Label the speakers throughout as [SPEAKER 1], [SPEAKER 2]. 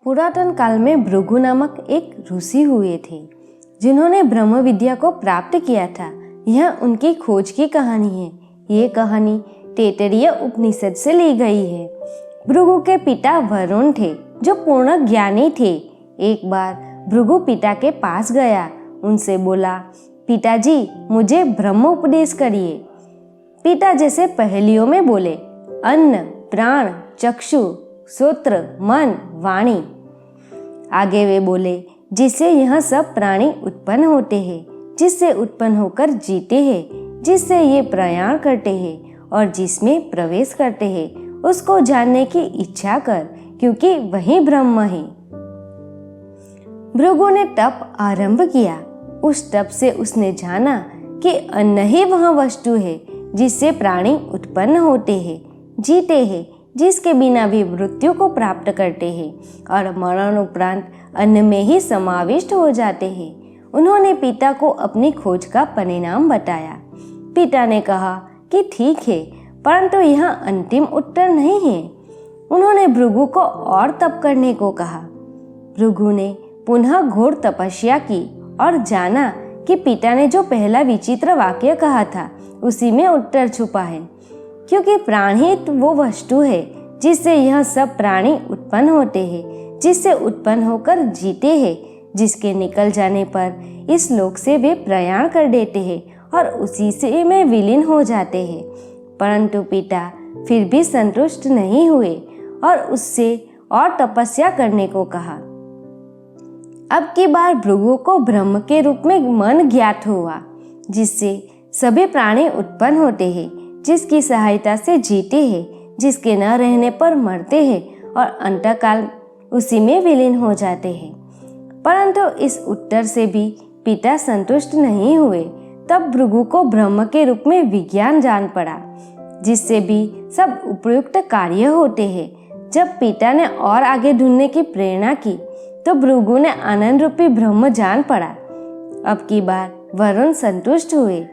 [SPEAKER 1] पुरातन काल में भृगु नामक एक ऋषि हुए थे जिन्होंने ब्रह्म विद्या को प्राप्त किया था। यह उनकी खोज की कहानी है। ये कहानी तैत्तिरीय उपनिषद से ली गई है। भृगु के पिता वरुण थे जो पूर्ण ज्ञानी थे। एक बार भृगु पिता के पास गया, उनसे बोला, पिताजी मुझे ब्रह्म उपदेश करिए। पिता जैसे पहेलियों में बोले, अन्न, प्राण, चक्षु, श्रोत्र, मन, वाणी। आगे वे बोले, जिससे यह सब प्राणी उत्पन्न होते हैं, जिससे उत्पन्न होकर जीते हैं, जिससे ये प्रयाण करते हैं और जिसमें प्रवेश करते हैं, उसको जानने की इच्छा कर, क्योंकि वही ब्रह्म है। भृगु ने तप आरंभ किया। उस तप से उसने जाना कि अन्न ही वह वस्तु है जिससे प्राणी उत्पन्न होते हैं, जीते हैं, जिसके बिना भी मृत्यु को प्राप्त करते हैं और मरण उपरांत अन्न में ही समाविष्ट हो जाते हैं। उन्होंने पिता को अपनी खोज का परिणाम बताया। पिता ने कहा कि ठीक है, परंतु यह अंतिम उत्तर नहीं है। उन्होंने भृगु को और तप करने को कहा। भृगु ने पुनः घोर तपस्या की और जाना कि पिता ने जो पहला विचित्र वाक्य कहा था उसी में उत्तर छुपा है, क्योंकि प्राण ही वो वस्तु है जिससे यह सब प्राणी उत्पन्न होते हैं, जिससे उत्पन्न होकर जीते हैं, जिसके निकल जाने पर इस लोक से वे प्रयाण कर देते हैं और उसी से में विलीन हो जाते हैं। परंतु पिता फिर भी संतुष्ट नहीं हुए और उससे और तपस्या करने को कहा। अब की बार भृगु को ब्रह्म के रूप में मन ज्ञात हुआ, जिससे सभी प्राणी उत्पन्न होते हैं, जिसकी सहायता से जीते हैं, जिसके न रहने पर मरते हैं और अंतकाल उसी में विलीन हो जाते हैं। परंतु इस उत्तर से भी पिता संतुष्ट नहीं हुए। तब भृगु को ब्रह्म के रूप में विज्ञान जान पड़ा, जिससे भी सब उपयुक्त कार्य होते हैं। जब पिता ने और आगे ढूंढने की प्रेरणा की तो भृगु ने आनंद रूपी ब्रह्म जान पड़ा। अब की बार वरुण संतुष्ट हुए।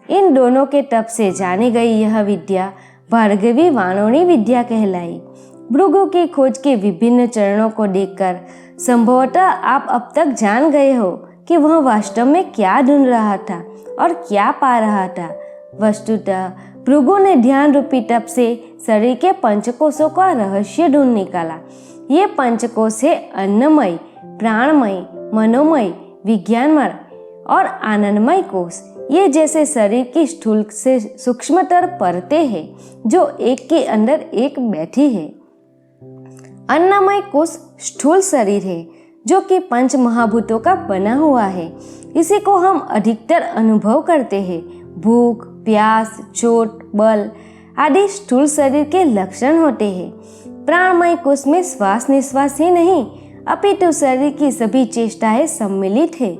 [SPEAKER 1] इन दोनों के तप से जानी गई यह विद्या भार्गवी वाणोनी विद्या कहलाई। भृगु की खोज के विभिन्न चरणों को देखकर संभवतः आप अब तक जान गए हो कि वह वास्तव में क्या ढूंढ रहा था और क्या पा रहा था। वस्तुतः भृगु ने ध्यान रूपी तप से शरीर के पंचकोशों का रहस्य ढूंढ निकाला। ये पंचकोश है अन्नमय, प्राणमय, मनोमय, विज्ञानमय और आनंदमय कोश। ये जैसे शरीर की स्थूल से सूक्ष्मतर परतें हैं जो एक के अंदर एक बैठी है। अन्नमय कोश स्थूल शरीर है जो कि पंच महाभूतों का बना हुआ है। इसी को हम अधिकतर अनुभव करते हैं। भूख, प्यास, चोट, बल आदि स्थूल शरीर के लक्षण होते हैं। प्राणमय कोश में श्वास निश्वास ही नहीं अपितु शरीर की सभी चेष्टाएं सम्मिलित है।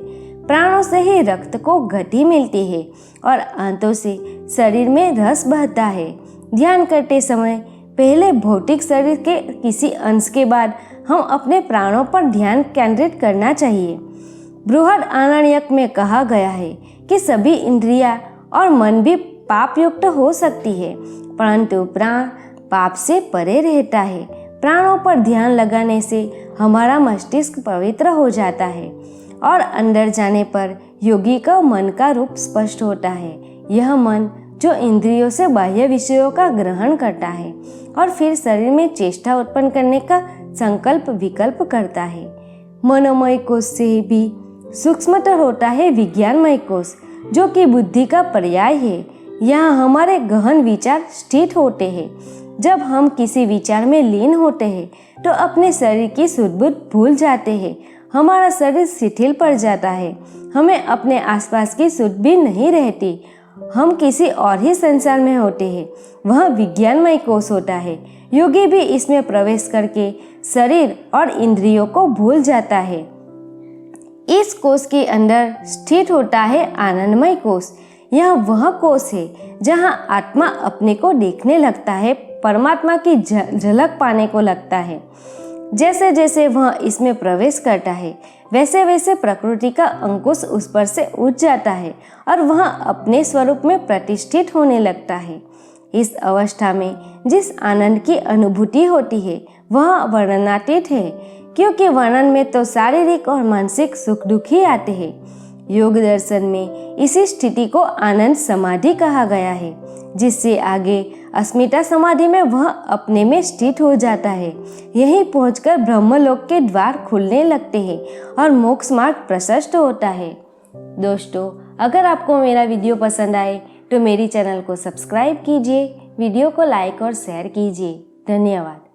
[SPEAKER 1] प्राणों से ही रक्त को गति मिलती है और आंतों से शरीर में रस बहता है। ध्यान करते समय पहले भौतिक शरीर के किसी अंश के बाद हम अपने प्राणों पर ध्यान केंद्रित करना चाहिए। बृहद आरण्यक में कहा गया है कि सभी इंद्रियां और मन भी पाप युक्त हो सकती है, परंतु प्राण पाप से परे रहता है। प्राणों पर ध्यान लगाने से हमारा मस्तिष्क पवित्र हो जाता है और अंदर जाने पर योगी का मन का रूप स्पष्ट होता है। यह मन जो इंद्रियों से बाह्य विषयों का ग्रहण करता है और फिर शरीर में चेष्टा उत्पन्न करने का संकल्प विकल्प करता है। मनोमय कोश से भी सूक्ष्मतर होता है विज्ञानमय कोश, जो कि बुद्धि का पर्याय है। यहाँ हमारे गहन विचार स्थित होते हैं। जब हम किसी विचार में लीन होते हैं तो अपने शरीर की सुध-बुध भूल जाते हैं। हमारा शरीर शिथिल पड़ जाता है। हमें अपने आसपास की सुध भी नहीं रहती। हम किसी और ही संसार में होते हैं। वह विज्ञानमय कोश होता है। योगी भी इसमें प्रवेश करके शरीर और इंद्रियों को भूल जाता है। इस कोश के अंदर स्थित होता है आनंदमय कोश। यह वह कोश है जहाँ आत्मा अपने को देखने लगता है, परमात्मा की झलक पाने को लगता है। जैसे जैसे वह इसमें प्रवेश करता है वैसे वैसे प्रकृति का अंकुश उस पर से उठ जाता है और वह अपने स्वरूप में प्रतिष्ठित होने लगता है। इस अवस्था में जिस आनंद की अनुभूति होती है वह वर्णनातीत है, क्योंकि वर्णन में तो शारीरिक और मानसिक सुख दुख ही आते हैं। योग दर्शन में इसी स्थिति को आनंद समाधि कहा गया है, जिससे आगे अस्मिता समाधि में वह अपने में स्थित हो जाता है। यहीं पहुंचकर ब्रह्मलोक के द्वार खुलने लगते हैं और मोक्ष मार्ग प्रशस्त होता है। दोस्तों, अगर आपको मेरा वीडियो पसंद आए तो मेरी चैनल को सब्सक्राइब कीजिए, वीडियो को लाइक और शेयर कीजिए। धन्यवाद।